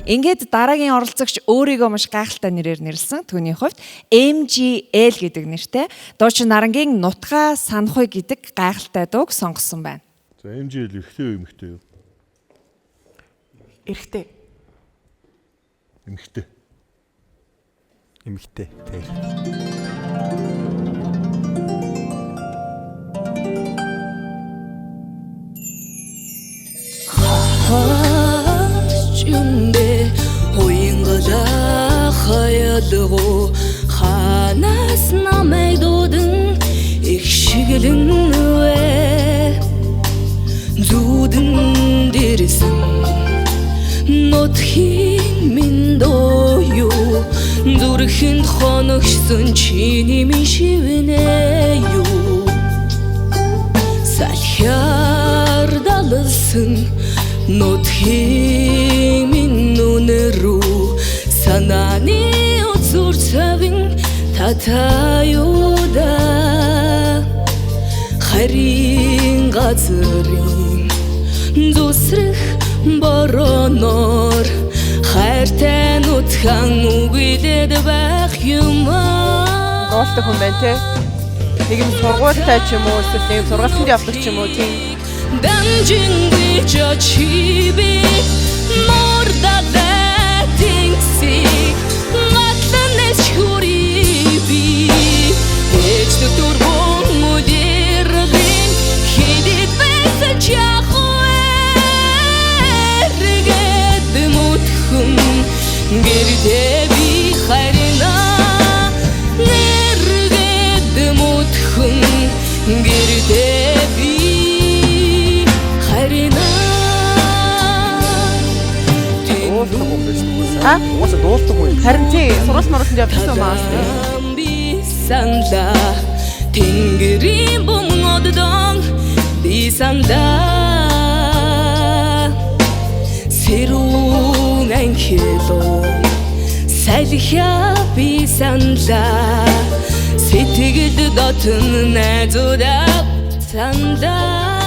Ингээд дараагийн оролцогч өөрийгөө маш гайхалтай нэрээр нэрлсэн. Түүний хувьд MGL гэдэг нэртэй Дуучин Нарангийн Нутгаа Санахуй гэдэг гайхалтай дууг сонгосон байна. За MGL эрэгтэй үү эмэгтэй юу? Эрэгтэй. Эмэгтэй. Эмэгтэй. Тэр. Жүндэ уянгада хаялгуу ханаас намайг дуудан их шигэлэнвэ зүудэн дэрсэн нутхийн минь дою зүрхэнд хоногсон чиний минь шивнэ юу салхиар далсан нутхийн минь нүнэрүү санааны үзүр цавин татаюуда харин газрын зүсрэх бороноор хайртай нутхан үгэлэд байх юм аа. Гоолтой хүн байна те. Нэг юм сургуультай ч юм уу эсвэл нэг сургалтанд явдаг ч юм уу тийм. Данжингүй чочиби мордалэ тинси матланэс хуриби эч турбон мудердин хидит бэсэн чахуэргэд мутхум гэрдэби харина нэргэд мутхум гэрдэби Уусаа дуулдаг уу? Харин тий сургууль мөрөнд явчихсан маас. Санда тэнгэрийн бомгодон би санда сэрүүн анхилоо салхиа би санда сэтгэл дотн найзуудаа санда